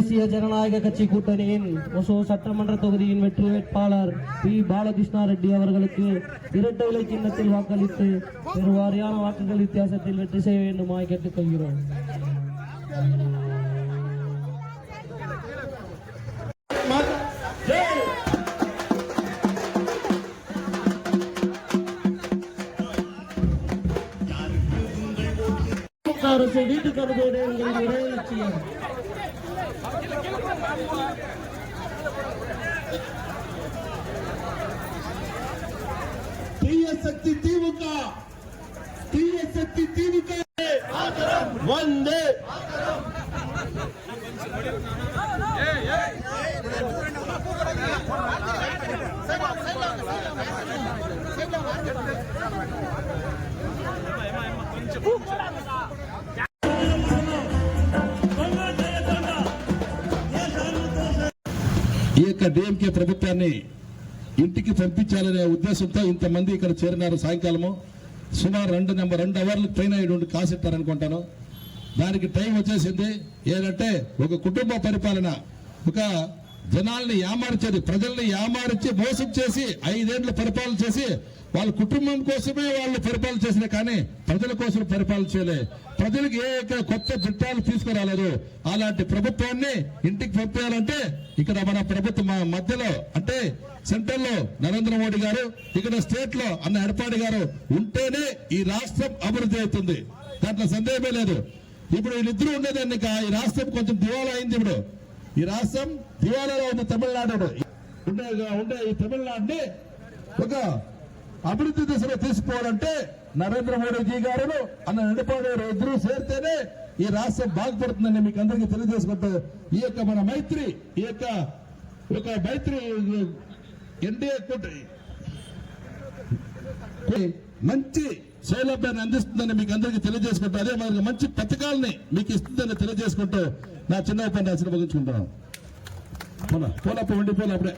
தேசிய ஜனநாயக கட்சி கூட்டணியின் ஒசூர் சட்டமன்ற தொகுதியின் வெற்றி வேட்பாளர் பி பாலகிருஷ்ணா ரெட்டி அவர்களுக்கு இரட்டை இலை சின்னத்தில் வாக்களித்து பெருவாரியான வாக்குகள் வித்தியாசத்தில் வெற்றி செய்ய வேண்டுமாய் கேட்டுக்கொள்கிறோம். அரசு வீட்டுக்கு அனுப்புவது எங்கள் ஒரே லட்சியம். தீய சக்தி திமுக, தீய சக்தி திமுக வந்து ఈ యొక్క డిఎంకే ప్రభుత్వాన్ని ఇంటికి పంపించాలనే ఉద్దేశంతో ఇంతమంది ఇక్కడ చేరినారు. సాయంకాలము సుమారు 2 అవర్లు ట్రైన్ అయ్యి కాసెట్టారనుకుంటాను. దానికి టైం వచ్చేసింది. ఏంటంటే ఒక కుటుంబ పరిపాలన, ఒక జనాల్ని యామార్చేది, ప్రజల్ని యామార్చి మోసం చేసి 5 ఏళ్లు పరిపాలన చేసి వాళ్ళ కుటుంబం కోసమే వాళ్ళు పరిపాలన చేసిన, కానీ ప్రజల కోసం పరిపాలన చేయలే. ప్రజలకు ఏ కొత్త దిట్టాలు తీసుకురాలేదు. అలాంటి ప్రభుత్వాన్ని ఇంటికి పంపించాలంటే ఇక్కడ మన ప్రభుత్వం మధ్యలో అంటే సెంట్రల్ లో నరేంద్ర మోడీ గారు, ఇక్కడ స్టేట్ లో అన్న ఎడపాడి గారు ఉంటేనే ఈ రాష్ట్రం అభివృద్ధి అవుతుంది. దాంట్లో సందేహమే లేదు. ఇప్పుడు వీళ్ళిద్దరూ ఉండేదాన్ని ఈ రాష్ట్రం కొంచెం దివాలా అయింది. ఇప్పుడు ఈ రాష్ట్రం దివాలాలో ఉంది. తమిళనాడు ఉండే ఈ తమిళనాడుని ఒక అభివృద్ధి దిశలో తీసుకోవాలంటే నరేంద్ర మోడీజీ గారు అన్న ఎడపాడి గారు ఇద్దరు చేరితేనే ఈ రాష్ట్రం బాగుపడుతుందని మీకు అందరికీ తెలియజేసుకుంటూ ఈ యొక్క మన మైత్రి, ఈ యొక్క ఒక మైత్రి ఎన్డీఏ మంచి సౌలభ్యాన్ని అందిస్తుందని మీకు అందరికీ తెలియజేసుకుంటూ, అదే మరి మంచి పథకాలని మీకు ఇస్తుందని తెలియజేసుకుంటూ నా చిన్న ఉపన్యాసం ముగించుకుంటున్నాను. పోలప్ప ఉండిపోలే అప్పుడే.